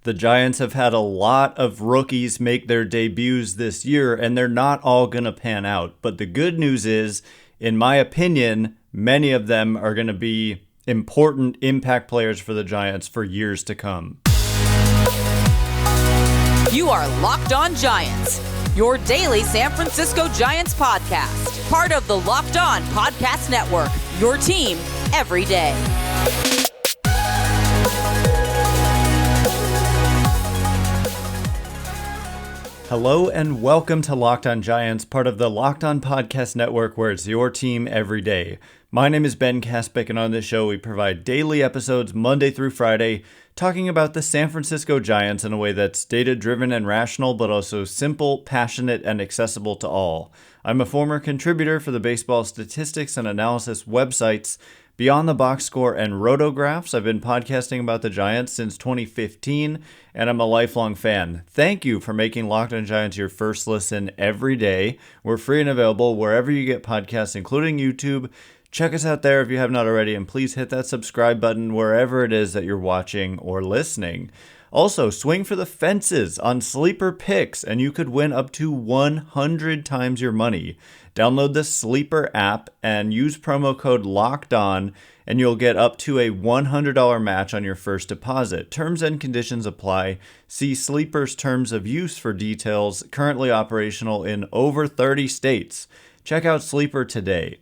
The Giants have had a lot of rookies make their debuts this year, and they're not all going to pan out. But the good news is, in my opinion, many of them are going to be important impact players for the Giants for years to come. You are Locked On Giants, your daily San Francisco Giants podcast. Part of the Locked On Podcast Network, your team every day. Hello and welcome to Locked On Giants, part of the Locked On Podcast Network, where it's your team every day. My name is Ben Kaspick, and on this show we provide daily episodes Monday through Friday, talking about the San Francisco Giants in a way that's data-driven and rational, but also simple, passionate, and accessible to all. I'm a former contributor for the baseball statistics and analysis websites Beyond the Box Score and Rotographs. I've been podcasting about the Giants since 2015, and I'm a lifelong fan. Thank you for making Locked On Giants your first listen every day. We're free and available wherever you get podcasts, including YouTube. Check us out there if you have not already, and please hit that subscribe button wherever it is that you're watching or listening. Also, swing for the fences on Sleeper Picks, and you could win up to 100 times your money. Download the Sleeper app and use promo code LOCKEDON, and you'll get up to a $100 match on your first deposit. Terms and conditions apply. See Sleeper's terms of use for details, currently operational in over 30 states. Check out Sleeper today.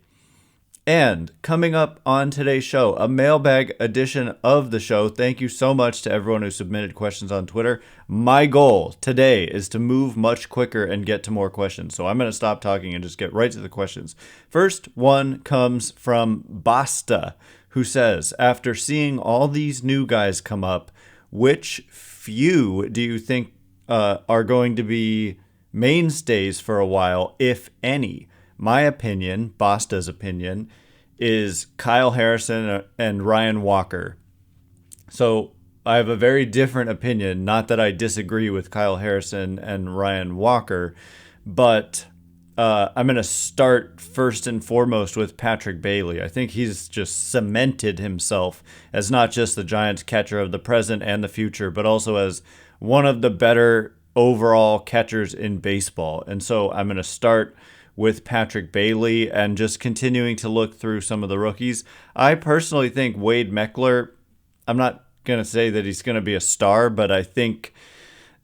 And coming up on today's show, a mailbag edition of the show. Thank you so much to everyone who submitted questions on Twitter. My goal today is to move much quicker and get to more questions. So I'm going to stop talking and just get right to the questions. First one comes from Basta, who says, after seeing all these new guys come up, which few do you think are going to be mainstays for a while, if any? My opinion, Basta's opinion, is Kyle Harrison and Ryan Walker. So I have a very different opinion. Not that I disagree with Kyle Harrison and Ryan Walker, but I'm going to start first and foremost with Patrick Bailey. I think he's just cemented himself as not just the Giants catcher of the present and the future, but also as one of the better overall catchers in baseball. And so I'm going to start with Patrick Bailey and just continuing to look through some of the rookies. I personally think Wade Meckler, I'm not going to say that he's going to be a star, but I think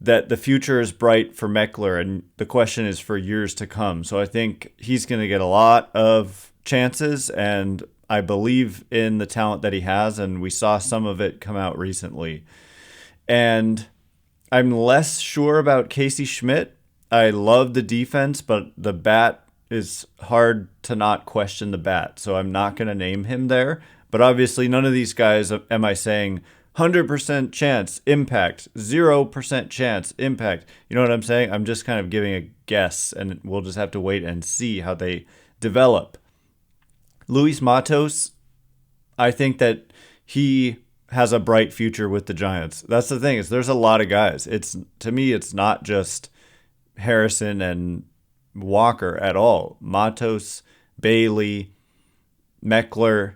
that the future is bright for Meckler, and the question is for years to come. So I think he's going to get a lot of chances, and I believe in the talent that he has, and we saw some of it come out recently. And I'm less sure about Casey Schmitt. I love the defense, but the bat is hard to not question the bat. So I'm not going to name him there. But obviously, none of these guys am I saying 100% chance, impact, 0% chance, impact. You know what I'm saying? I'm just kind of giving a guess, and we'll just have to wait and see how they develop. Luis Matos, I think that he has a bright future with the Giants. That's the thing, is there's a lot of guys. To me, it's not just Harrison and Walker at all. Matos, Bailey, Meckler,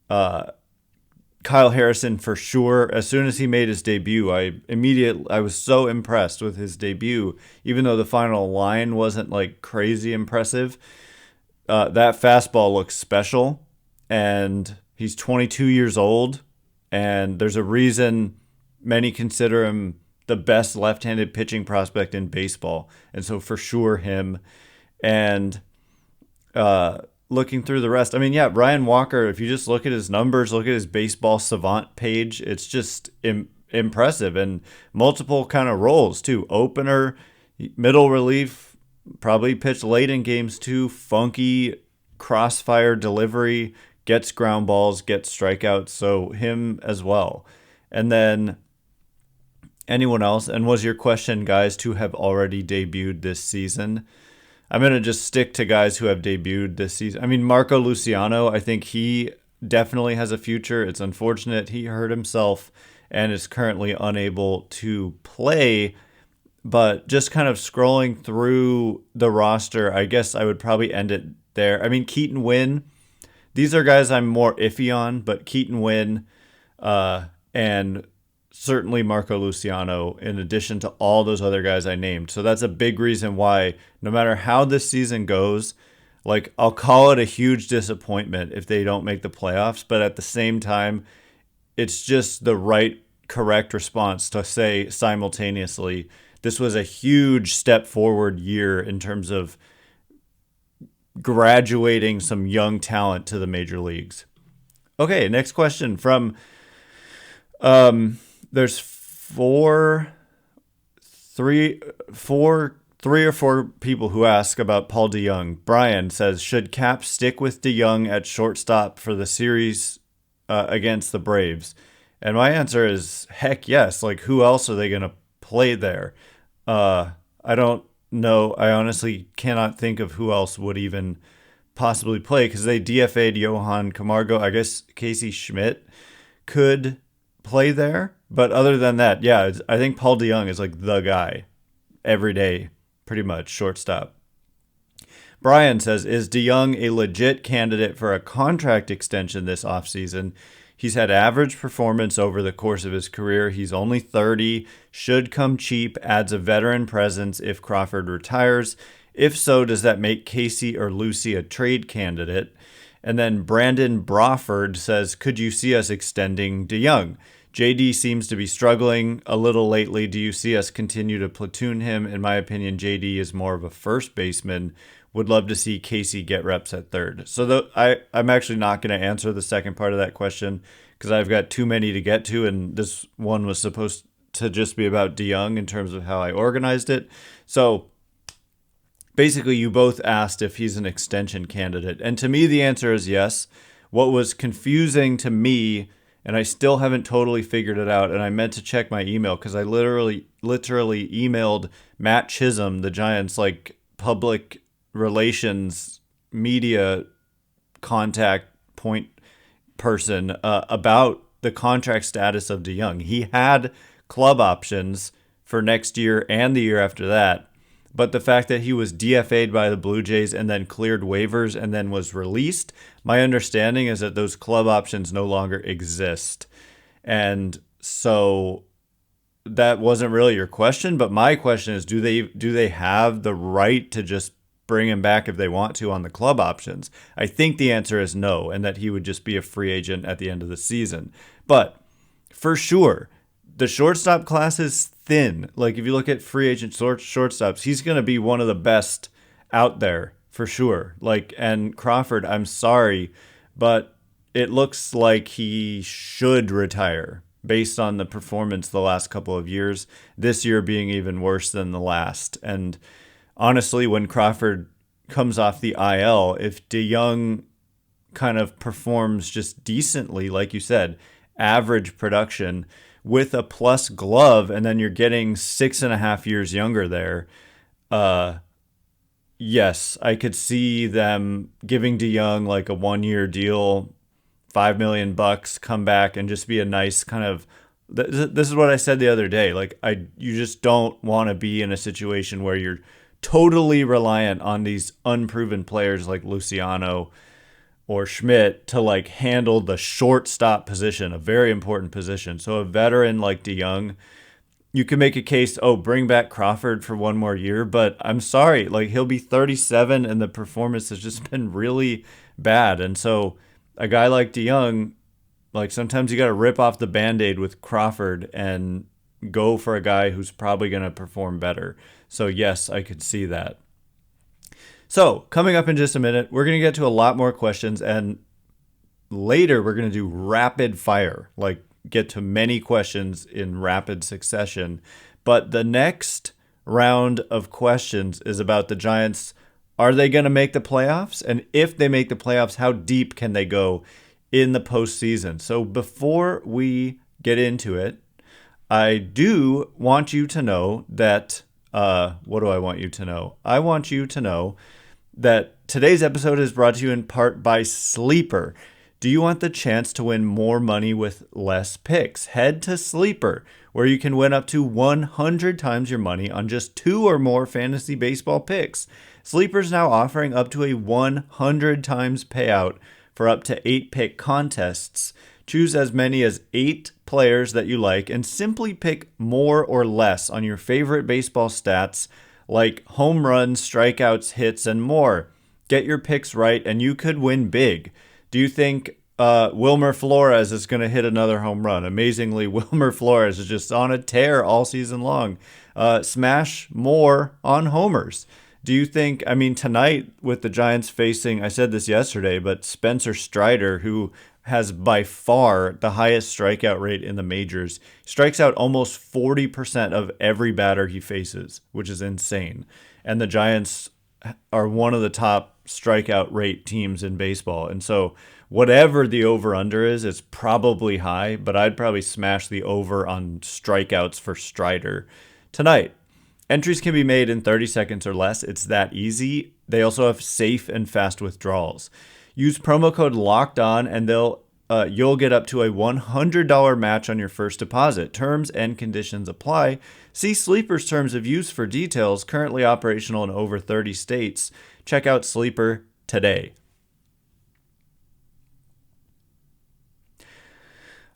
Kyle Harrison for sure. As soon as he made his debut, I was so impressed with his debut, even though the final line wasn't like crazy impressive. That fastball looks special, and he's 22 years old, and there's a reason many consider him the best left-handed pitching prospect in baseball. And so for sure him. And looking through the rest, I mean, yeah, Ryan Walker, if you just look at his numbers, look at his baseball savant page, it's just impressive. And multiple kind of roles too. Opener, middle relief, probably pitched late in games too. Funky crossfire delivery, gets ground balls, gets strikeouts. So him as well. And then anyone else? And was your question guys who have already debuted this season? I'm going to just stick to guys who have debuted this season. I mean, Marco Luciano, I think he definitely has a future. It's unfortunate he hurt himself and is currently unable to play. But just kind of scrolling through the roster, I guess I would probably end it there. I mean, Keaton Winn, these are guys I'm more iffy on, but Keaton Winn and certainly Marco Luciano, in addition to all those other guys I named. So that's a big reason why, no matter how this season goes, like, I'll call it a huge disappointment if they don't make the playoffs. But at the same time, it's just the right, correct response to say simultaneously, this was a huge step forward year in terms of graduating some young talent to the major leagues. Okay, next question from there's three or four people who ask about Paul DeJong. Brian says, should Cap stick with DeJong at shortstop for the series against the Braves? And my answer is heck yes. Like, who else are they going to play there? I don't know. I honestly cannot think of who else would even possibly play, because they DFA'd Johan Camargo. I guess Casey Schmitt could play there. But other than that, yeah, I think Paul DeJong is like the guy every day, pretty much, shortstop. Brian says, is DeJong a legit candidate for a contract extension this offseason? He's had average performance over the course of his career. He's only 30, should come cheap, adds a veteran presence if Crawford retires. If so, does that make Casey or Lucy a trade candidate? And then Brandon Brawford says, could you see us extending DeJong? JD seems to be struggling a little lately. Do you see us continue to platoon him? In my opinion, JD is more of a first baseman. Would love to see Casey get reps at third. So I'm actually not going to answer the second part of that question because I've got too many to get to, and this one was supposed to just be about DeJong in terms of how I organized it. So basically, you both asked if he's an extension candidate, and to me, the answer is yes. What was confusing to me, and I still haven't totally figured it out, and I meant to check my email because I literally emailed Matt Chisholm, the Giants' public relations media contact point person, about the contract status of DeJong. He had club options for next year and the year after that, but the fact that he was DFA'd by the Blue Jays and then cleared waivers and then was released, my understanding is that those club options no longer exist. And so that wasn't really your question, but my question is, do they have the right to just bring him back if they want to on the club options? I think the answer is no, and that he would just be a free agent at the end of the season. But for sure, the shortstop class is thin. Like, if you look at free agent shortstops, he's going to be one of the best out there for sure. And Crawford, I'm sorry, but it looks like he should retire based on the performance the last couple of years, this year being even worse than the last. And honestly, when Crawford comes off the IL, if DeJong kind of performs just decently, like you said, average production with a plus glove, and then you're getting 6.5 years younger there, yes, I could see them giving DeJong a 1-year deal, $5 million, come back and just be a nice kind of. This is what I said the other day. You just don't want to be in a situation where you're totally reliant on these unproven players like Luciano or Schmitt to handle the shortstop position, a very important position. So a veteran like DeJong, you can make a case, bring back Crawford for 1 more year, but I'm sorry, he'll be 37 and the performance has just been really bad. And so a guy like DeJong, sometimes you got to rip off the Band-Aid with Crawford and go for a guy who's probably going to perform better. So yes, I could see that. So coming up in just a minute, we're going to get to a lot more questions, and later we're going to do rapid fire, get to many questions in rapid succession. But the next round of questions is about the Giants. Are they going to make the playoffs? And if they make the playoffs, how deep can they go in the postseason? So before we get into it, I do want you to know that, what do I want you to know? I want you to know that today's episode is brought to you in part by Sleeper. Do you want the chance to win more money with less picks? Head to Sleeper, where you can win up to 100 times your money on just 2 or more fantasy baseball picks. Sleeper's now offering up to a 100 times payout for up to 8 pick contests. Choose as many as 8 players that you like and simply pick more or less on your favorite baseball stats like home runs, strikeouts, hits, and more. Get your picks right and you could win big. Do you think Wilmer Flores is going to hit another home run? Amazingly, Wilmer Flores is just on a tear all season long. Smash more on homers. Do you think, tonight with the Giants facing, I said this yesterday, but Spencer Strider, who has by far the highest strikeout rate in the majors, strikes out almost 40% of every batter he faces, which is insane. And the Giants are one of the top strikeout rate teams in baseball. And so whatever the over-under is, it's probably high, but I'd probably smash the over on strikeouts for Strider tonight. Entries can be made in 30 seconds or less. It's that easy. They also have safe and fast withdrawals. Use promo code LOCKEDON and you'll get up to a $100 match on your first deposit. Terms and conditions apply. See Sleeper's terms of use for details. Currently operational in over 30 states. Check out Sleeper today.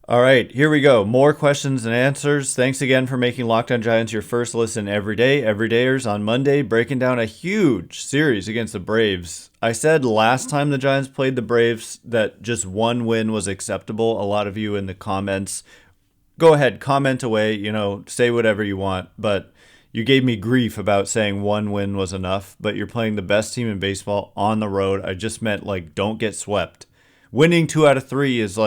All right, here we go. More questions and answers. Thanks again for making Locked On Giants your first listen every day. Everydayers on Monday, breaking down a huge series against the Braves. I said last time the Giants played the Braves that just one win was acceptable. A lot of you in the comments, go ahead, comment away, say whatever you want. But you gave me grief about saying one win was enough. But you're playing the best team in baseball on the road. I just meant, don't get swept. Winning 2 out of 3 is,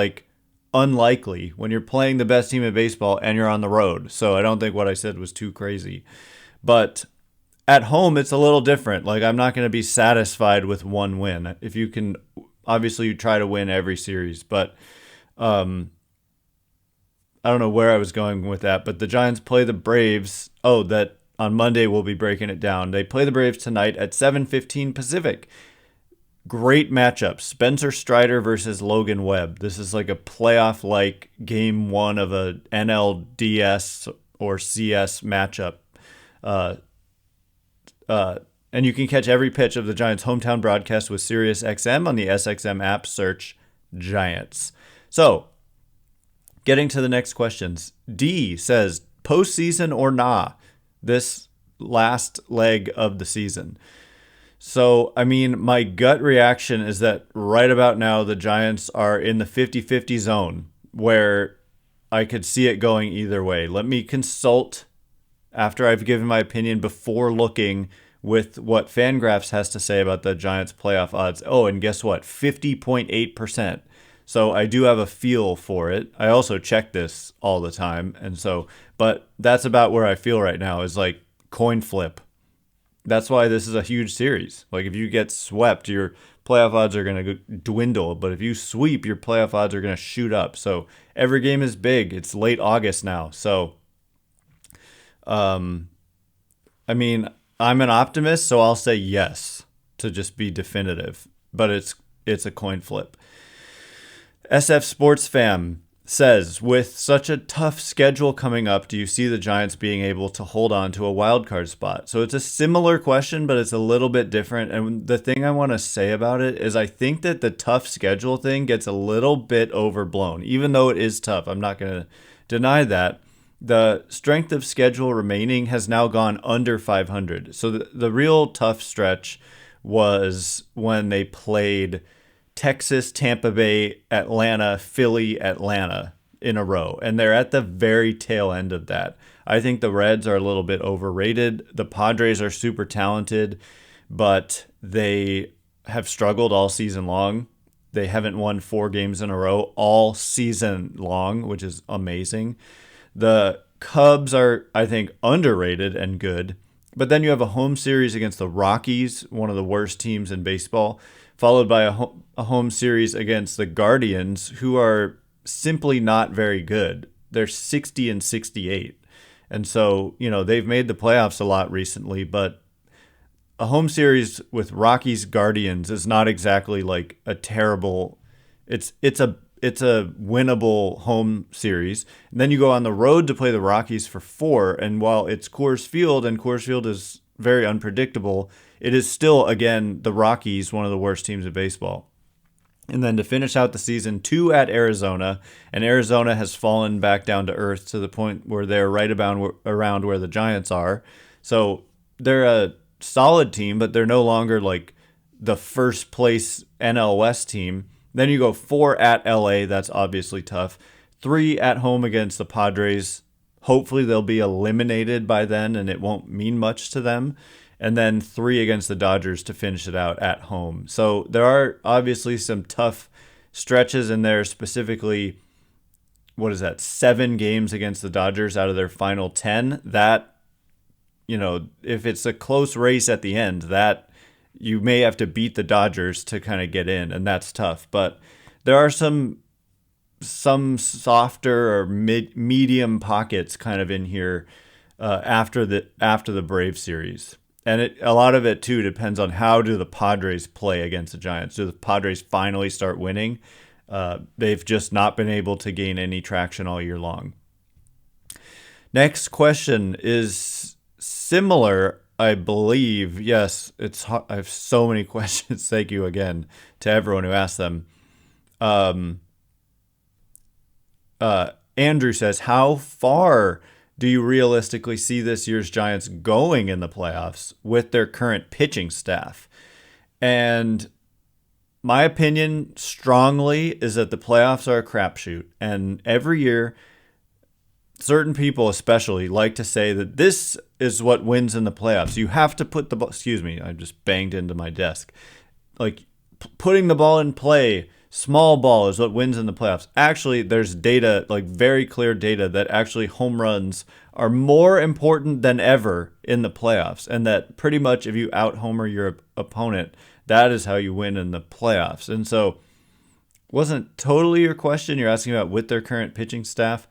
unlikely when you're playing the best team in baseball and you're on the road. So I don't think what I said was too crazy. But at home, it's a little different. I'm not going to be satisfied with one win. If you can, obviously you try to win every series. But I don't know where I was going with that. But the Giants play the Braves. That on Monday we'll be breaking it down. They play the Braves tonight at 7:15 Pacific. Great matchup. Spencer Strider versus Logan Webb. This is like a playoff-like game 1 of a NLDS or CS matchup. And you can catch every pitch of the Giants' hometown broadcast with SiriusXM on the SXM app. Search Giants. So, getting to the next questions. D says, postseason or nah, this last leg of the season. So, my gut reaction is that right about now, the Giants are in the 50-50 zone where I could see it going either way. Let me consult after I've given my opinion before looking with what Fangraphs has to say about the Giants playoff odds. Oh, and guess what? 50.8%. So I do have a feel for it. I also check this all the time. But that's about where I feel right now is coin flip. That's why this is a huge series. If you get swept, your playoff odds are going to dwindle. But if you sweep, your playoff odds are going to shoot up. So every game is big. It's late August now. So, I'm an optimist, so I'll say yes to just be definitive. But it's a coin flip. SF Sports Fam says, with such a tough schedule coming up, do you see the Giants being able to hold on to a wild card spot? So it's a similar question, but it's a little bit different. And the thing I want to say about it is I think that the tough schedule thing gets a little bit overblown, even though it is tough. I'm not going to deny that. The strength of schedule remaining has now gone under 500. So the real tough stretch was when they played Texas, Tampa Bay, Atlanta, Philly, Atlanta in a row. And they're at the very tail end of that. I think the Reds are a little bit overrated. The Padres are super talented, but they have struggled all season long. They haven't won 4 games in a row all season long, which is amazing. The Cubs are, I think, underrated and good. But then you have a home series against the Rockies, one of the worst teams in baseball, followed by a home series against the Guardians, who are simply not very good. They're 60-68. And so, they've made the playoffs a lot recently, but a home series with Rockies Guardians is not exactly a terrible, it's a winnable home series. And then you go on the road to play the Rockies for 4. And while it's Coors Field, and Coors Field is very unpredictable, it is still, again, the Rockies, one of the worst teams in baseball. And then to finish out the season, 2 at Arizona. And Arizona has fallen back down to earth to the point where they're right about around where the Giants are. So they're a solid team, but they're no longer like the first place NL West team. Then you go 4 at LA. That's obviously tough. 3 at home against the Padres. Hopefully they'll be eliminated by then and it won't mean much to them. And then 3 against the Dodgers to finish it out at home. So there are obviously some tough stretches in there, specifically, 7 games against the Dodgers out of their final 10. That, if it's a close race at the end, that you may have to beat the Dodgers to kind of get in, and that's tough. But there are some softer or medium pockets kind of in here after the Braves series. And a lot of it, too, depends on how do the Padres play against the Giants. Do the Padres finally start winning? They've just not been able to gain any traction all year long. Next question is similar, I believe. Yes, I have so many questions. Thank you again to everyone who asked them. Andrew says, how far do you realistically see this year's Giants going in the playoffs with their current pitching staff? And my opinion strongly is that the playoffs are a crapshoot. And every year, certain people especially like to say that this is what wins in the playoffs. You have to put the ball, excuse me, I just banged into my desk. Like putting the ball in play, small ball is what wins in the playoffs. Actually, there's data, like very clear data, that actually home runs are more important than ever in the playoffs. And that pretty much if you out-homer your opponent, that is how you win in the playoffs. And so, wasn't totally your question. You're asking about with their current pitching staff.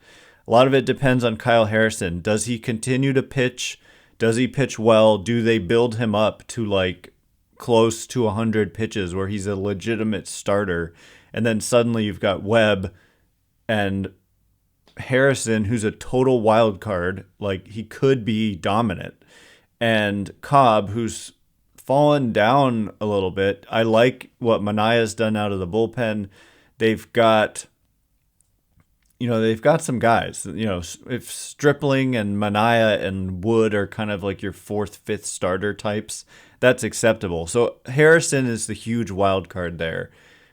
A lot of it depends on Kyle Harrison. Does he continue to pitch? Does he pitch well? Do they build him up to like close to 100 pitches where he's a legitimate starter? And then suddenly you've got Webb and Harrison, who's a total wild card. Like he could be dominant. And Cobb, who's fallen down a little bit. I like what Manaya's done out of the bullpen. They've got some guys. If Stripling and Manaya and Wood are kind of like your 4th, 5th starter types, that's acceptable. So Harrison is the huge wild card there.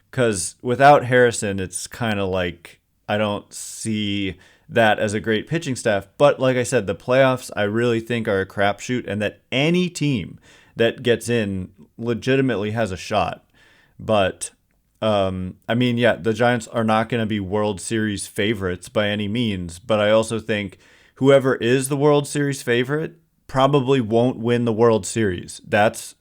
Because without Harrison, it's kind of like I don't see that as a great pitching staff. But like I said, the playoffs I really think are a crapshoot, and that any team that gets in legitimately has a shot. But the Giants are not going to be World Series favorites by any means. But I also think whoever is the World Series favorite probably won't win the World Series. That's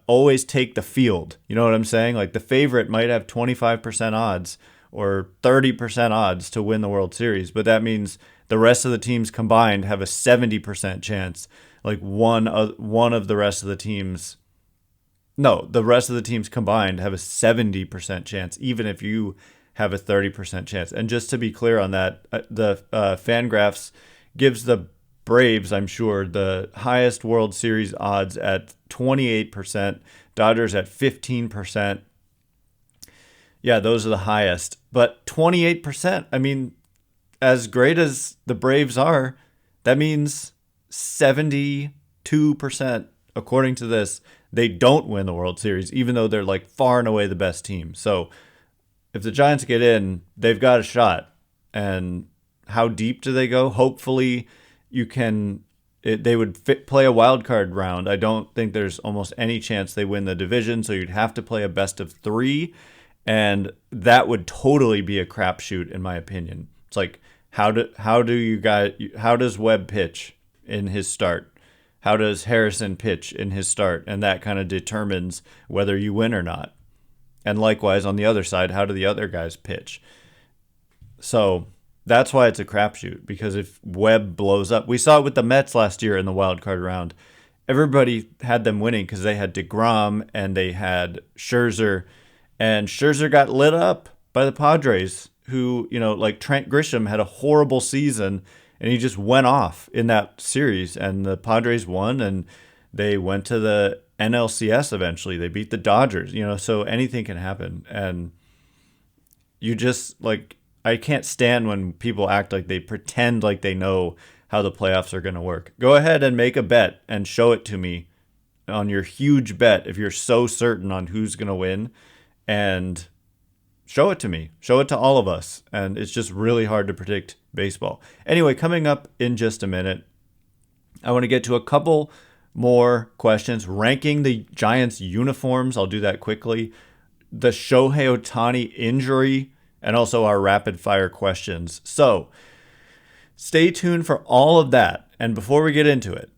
always take the field. You know what I'm saying? Like the favorite might have 25% odds or 30% odds to win the World Series, but that means the rest of the teams combined have a 70% chance. Like one of the rest of the teams. No, the rest of the teams combined have a 70% chance, even if you have a 30% chance. And just to be clear on that, the Fangraphs gives the Braves, I'm sure, the highest World Series odds at 28%, Dodgers at 15%. Yeah, those are the highest. But 28%, I mean, as great as the Braves are, that means 72%, according to this, they don't win the World Series, even though they're like far and away the best team. So if the Giants get in, they've got a shot. And how deep do they go? Hopefully they would play a wild card round. I don't think there's almost any chance they win the division, so you'd have to play a best of 3, and that would totally be a crapshoot in my opinion. It's like how does Webb pitch in his start? How does Harrison pitch in his start? And that kind of determines whether you win or not. And likewise on the other side, how do the other guys pitch? So that's why it's a crapshoot, because if Webb blows up, we saw it with the Mets last year in the wild card round. Everybody had them winning because they had DeGrom and they had Scherzer, and Scherzer got lit up by the Padres, who, like Trent Grisham had a horrible season and he just went off in that series, and the Padres won and they went to the NLCS eventually. They beat the Dodgers, so anything can happen. And you just, like, I can't stand when people act like they pretend like they know how the playoffs are going to work. Go ahead and make a bet and show it to me on your huge bet if you're so certain on who's going to win, and show it to me. Show it to all of us. And it's just really hard to predict baseball. Anyway, coming up in just a minute, I want to get to a couple more questions. Ranking the Giants uniforms. I'll do that quickly. The Shohei Ohtani injury, and also our rapid fire questions. So stay tuned for all of that. And before we get into it,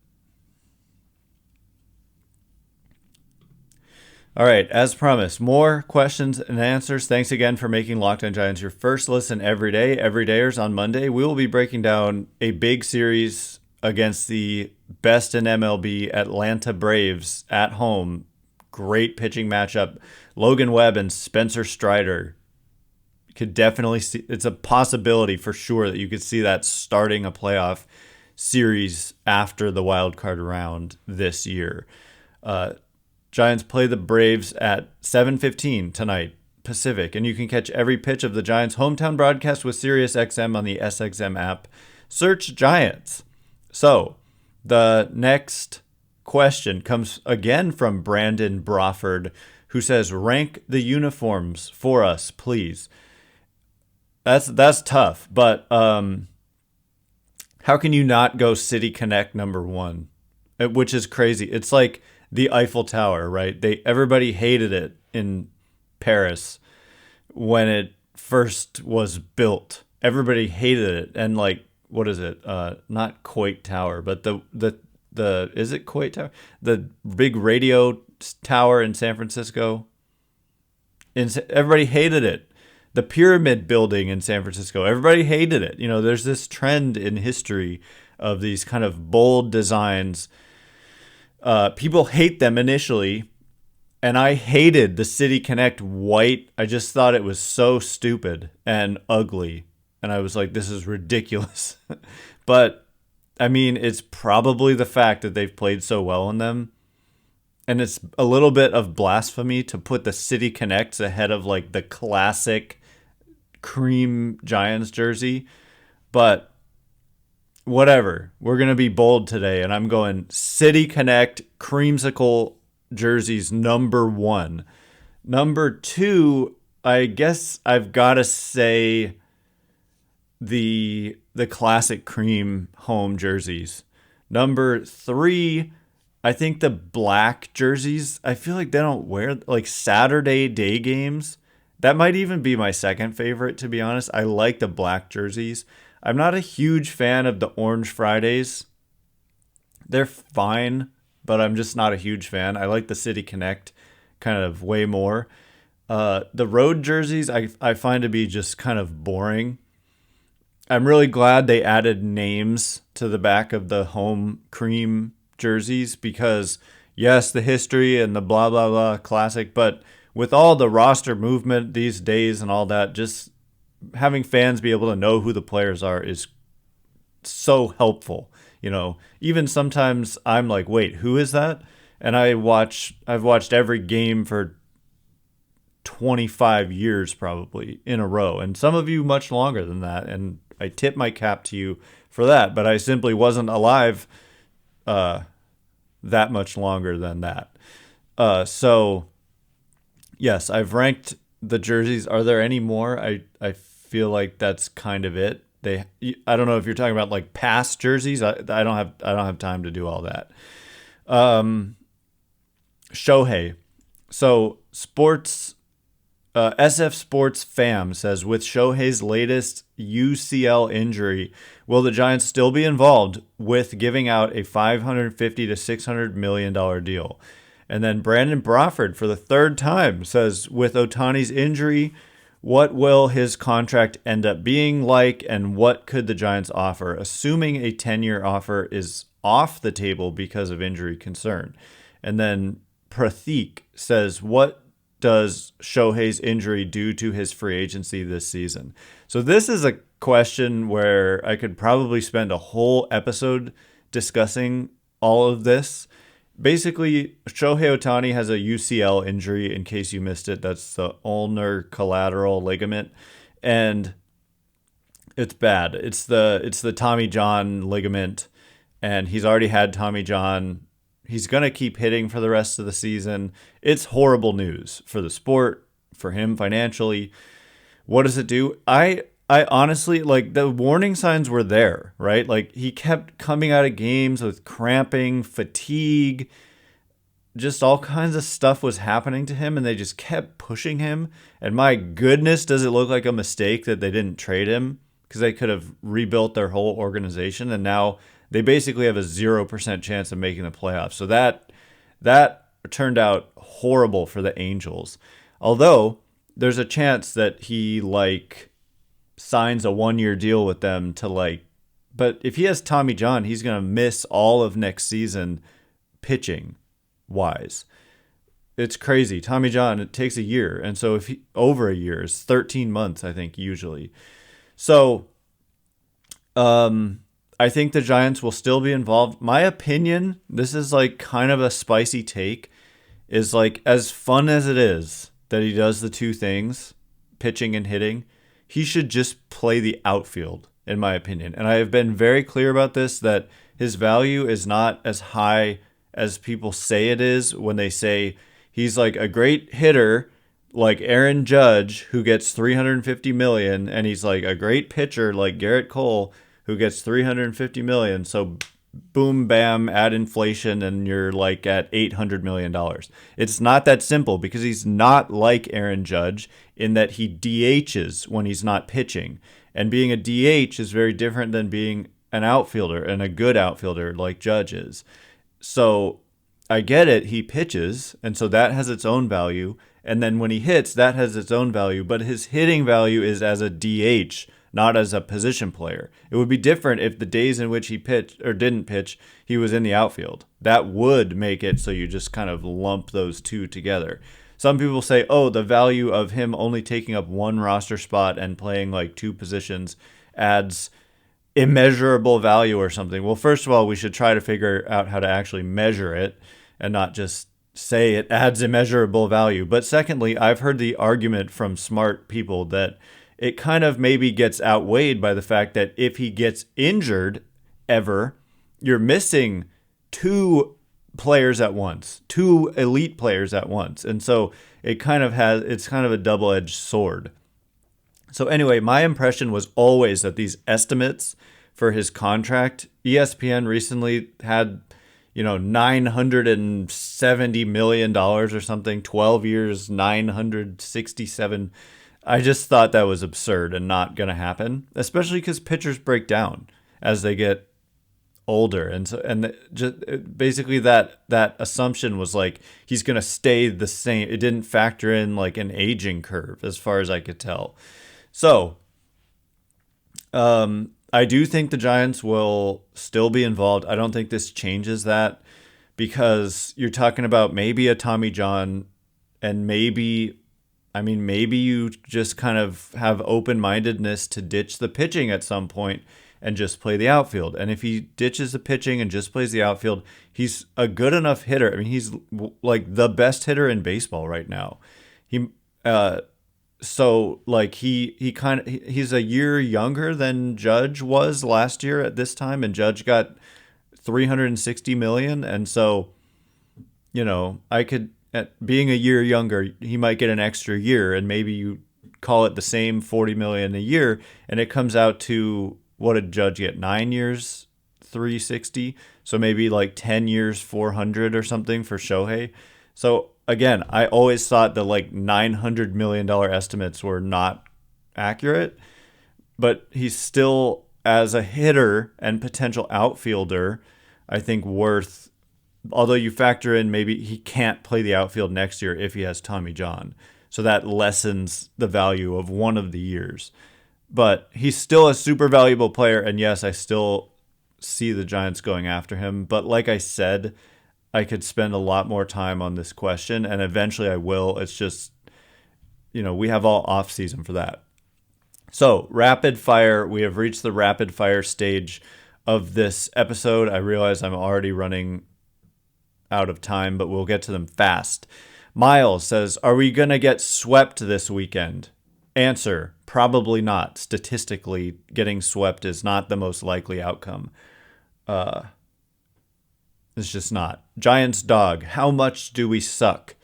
all right, as promised, more questions and answers. Thanks again for making Locked On Giants your first listen every day. Everydayers on Monday, we will be breaking down a big series against the best in MLB Atlanta Braves at home. Great pitching matchup. Logan Webb and Spencer Strider. You could definitely see, it's a possibility for sure that you could see that starting a playoff series after the wild card round this year. Giants play the Braves at 7:15 tonight Pacific, and you can catch every pitch of the Giants' hometown broadcast with SiriusXM on the SXM app. Search Giants. So the next question comes again from Brandon Brawford, who says, rank the uniforms for us, please. That's tough, but how can you not go City Connect number one? Which is crazy. It's like the Eiffel Tower, right? Everybody hated it in Paris when it first was built. Everybody hated it, and like, what is it? Not Coit Tower, but the is it Coit Tower? The big radio tower in San Francisco. Everybody hated it. The Pyramid Building in San Francisco. Everybody hated it. There's this trend in history of these kind of bold designs. People hate them initially, and I hated the City Connect white. I just thought it was so stupid and ugly, and I was like, this is ridiculous. But I mean, it's probably the fact that they've played so well in them, and it's a little bit of blasphemy to put the City Connects ahead of like the classic cream Giants jersey, but whatever. We're going to be bold today, and I'm going City Connect creamsicle jerseys number one. Number two, I guess I've got to say the classic cream home jerseys. Number three, I think the black jerseys. I feel like they don't wear like Saturday day games. That might even be my second favorite, to be honest. I like the black jerseys. I'm not a huge fan of the Orange Fridays. They're fine, but I'm just not a huge fan. I like the City Connect kind of way more. The road jerseys I find to be just kind of boring. I'm really glad they added names to the back of the home cream jerseys because, yes, the history and the blah, blah, blah classic, but with all the roster movement these days and all that, just having fans be able to know who the players are is so helpful. Even sometimes I'm like, wait, who is that? And I've watched every game for 25 years probably in a row, and some of you much longer than that. And I tip my cap to you for that, but I simply wasn't alive that much longer than that. So yes, I've ranked the jerseys. Are there any more? I feel like that's kind of it. I don't know if you're talking about like past jerseys. I don't have time to do all that. Shohei. So sports, SF Sports Fam says, with Shohei's latest UCL injury, will the Giants still be involved with giving out a $550 to $600 million deal? And then Brandon Brawford, for the third time, says, with Ohtani's injury, what will his contract end up being like, and what could the Giants offer, assuming a 10-year offer is off the table because of injury concern? And then Pratik says, what does Shohei's injury do to his free agency this season? So this is a question where I could probably spend a whole episode discussing all of this. basically, Shohei Ohtani has a UCL injury, in case you missed it. That's the ulnar collateral ligament. And it's bad. It's the Tommy John ligament. And he's already had Tommy John. He's going to keep hitting for the rest of the season. It's horrible news for the sport, for him financially. What does it do? I honestly, like, the warning signs were there, right? Like, he kept coming out of games with cramping, fatigue, just all kinds of stuff was happening to him, and they just kept pushing him. And my goodness, does it look like a mistake that they didn't trade him, because they could have rebuilt their whole organization, and now they basically have a 0% chance of making the playoffs. So that turned out horrible for the Angels. Although there's a chance that he signs a 1-year deal with them but if he has Tommy John, he's going to miss all of next season pitching wise. It's crazy. Tommy John, it takes a year. And so over a year is 13 months, I think, usually. So, I think the Giants will still be involved. My opinion, this is kind of a spicy take, is as fun as it is that he does the two things, pitching and hitting, he should just play the outfield, in my opinion. And I have been very clear about this, that his value is not as high as people say it is when they say he's a great hitter, like Aaron Judge, who gets $350 million, and he's a great pitcher like Garrett Cole, who gets $350 million. So boom, bam, add inflation, and you're at $800 million. It's not that simple, because he's not like Aaron Judge in that he DHs when he's not pitching. And being a DH is very different than being an outfielder, and a good outfielder like Judge is. So I get it, he pitches, and so that has its own value. And then when he hits, that has its own value. But his hitting value is as a DH, not as a position player. It would be different if the days in which he pitched or didn't pitch, he was in the outfield. That would make it so you just kind of lump those two together. Some people say, oh, the value of him only taking up one roster spot and playing two positions adds immeasurable value or something. Well, first of all, we should try to figure out how to actually measure it and not just say it adds immeasurable value. But secondly, I've heard the argument from smart people that it kind of maybe gets outweighed by the fact that if he gets injured ever, you're missing two players at once, two elite players at once. And so it's kind of a double-edged sword. So anyway, my impression was always that these estimates for his contract, ESPN recently had, $970 million or something, 12 years, 967. I just thought that was absurd and not going to happen, especially because pitchers break down as they get older. And just basically that assumption was he's going to stay the same. It didn't factor in an aging curve as far as I could tell. So, I do think the Giants will still be involved. I don't think this changes that, because you're talking about maybe a Tommy John, and maybe you just kind of have open-mindedness to ditch the pitching at some point and just play the outfield. And if he ditches the pitching and just plays the outfield, he's a good enough hitter. I mean, he's the best hitter in baseball right now. He's a year younger than Judge was last year at this time, and Judge got $360 million. And so, at being a year younger, he might get an extra year, and maybe you call it the same $40 million a year, and it comes out to, what did Judge get? 9 years, 360. So maybe 10 years, 400 or something for Shohei. So again, I always thought the $900 million estimates were not accurate, but he's still, as a hitter and potential outfielder, I think worth, although you factor in maybe he can't play the outfield next year if he has Tommy John. So that lessens the value of one of the years. But he's still a super valuable player, and yes, I still see the Giants going after him. But like I said, I could spend a lot more time on this question, and eventually I will. It's just, we have all off season for that. So rapid fire, we have reached the rapid fire stage of this episode. I realize I'm already running out of time, but we'll get to them fast. Miles says, are we going to get swept this weekend? Answer, probably not. Statistically, getting swept is not the most likely outcome. It's just not. Giants dog, how much do we suck?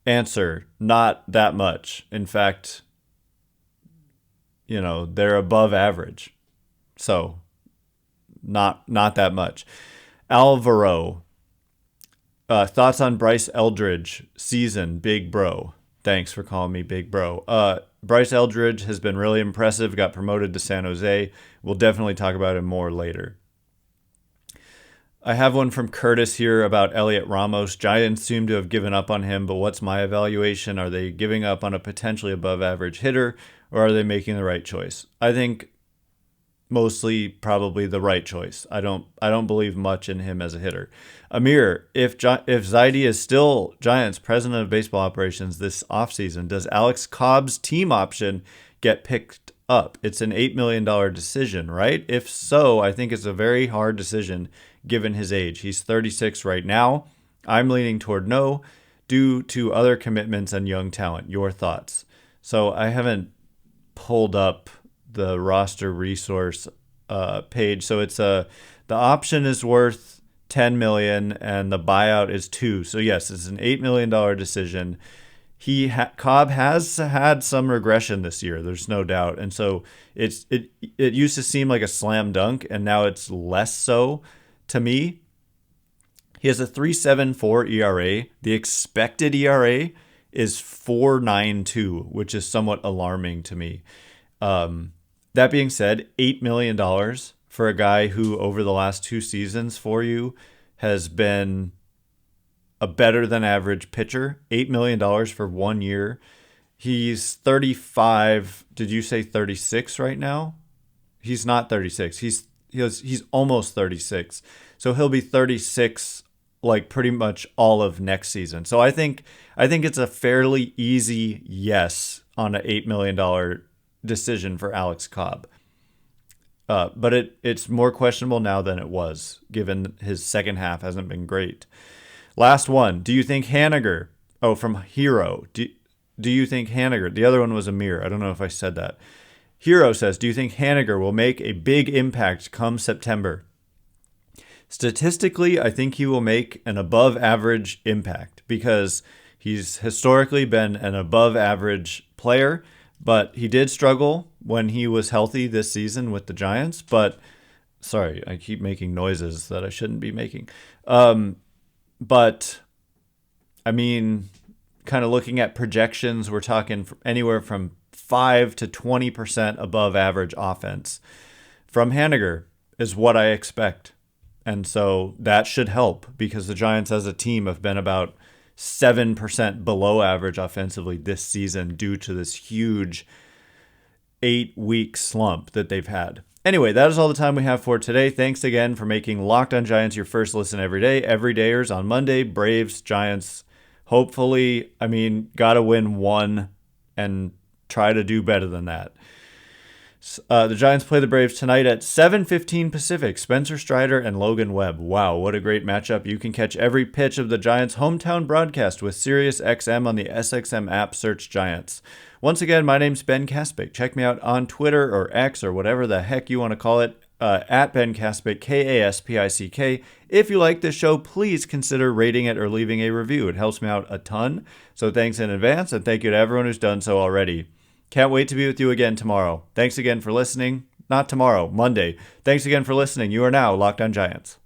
Answer, not that much. In fact, they're above average. So, not that much. Alvaro, thoughts on Bryce Eldridge season, big bro. Thanks for calling me big bro. Bryce Eldridge has been really impressive, got promoted to San Jose. We'll definitely talk about him more later. I have one from Curtis here about Elliot Ramos. Giants seem to have given up on him, but what's my evaluation? Are they giving up on a potentially above average hitter, or are they making the right choice? I think mostly probably the right choice. I don't believe much in him as a hitter. Amir, if Zaidi is still Giants president of baseball operations this offseason, does Alex Cobb's team option get picked up? It's an $8 million decision, right? If so, I think it's a very hard decision given his age. He's 36 right now. I'm leaning toward no due to other commitments and young talent. Your thoughts? So I haven't pulled up the roster resource page. So it's the option is worth $10 million and the buyout is $2 million. So yes, it's an $8 million decision. Cobb has had some regression this year. There's no doubt. And so it used to seem like a slam dunk, and now it's less so to me. He has a 3.74 ERA. The expected ERA is 4.92, which is somewhat alarming to me. That being said, $8 million for a guy who over the last 2 seasons for you has been a better than average pitcher. $8 million for 1 year. He's 35. Did you say 36 right now? He's not 36. He's almost 36. So he'll be 36 like pretty much all of next season. So I think it's a fairly easy yes on an $8 million decision for Alex Cobb. But it's more questionable now than it was, given his second half hasn't been great. Last one. Do you think Haniger? Oh, from Hero. Do you think Haniger? The other one was Amir. I don't know if I said that. Hero says, do you think Haniger will make a big impact come September? Statistically, I think he will make an above average impact because he's historically been an above average player, but he did struggle when he was healthy this season with the Giants. But sorry, I keep making noises that I shouldn't be making. But I mean, kind of looking at projections, we're talking anywhere from 5 to 20% above average offense from Haniger is what I expect. And so that should help because the Giants as a team have been about 7% below average offensively this season due to this huge 8-week slump that they've had. Anyway, that is all the time we have for today. Thanks again for making Locked on Giants your first listen every day. Everydayers on Monday, Braves, Giants. Hopefully, got to win one and try to do better than that. The Giants play the Braves tonight at 7:15 Pacific. Spencer Strider and Logan Webb. Wow, what a great matchup. You can catch every pitch of the Giants' hometown broadcast with SiriusXM on the SXM app. Search Giants. Once again, my name's Ben Kaspick. Check me out on Twitter or X or whatever the heck you want to call it, at Ben Kaspick, Kaspick. If you like this show, please consider rating it or leaving a review. It helps me out a ton. So thanks in advance, and thank you to everyone who's done so already. Can't wait to be with you again tomorrow. Thanks again for listening. Not tomorrow, Monday. Thanks again for listening. You are now Locked on Giants.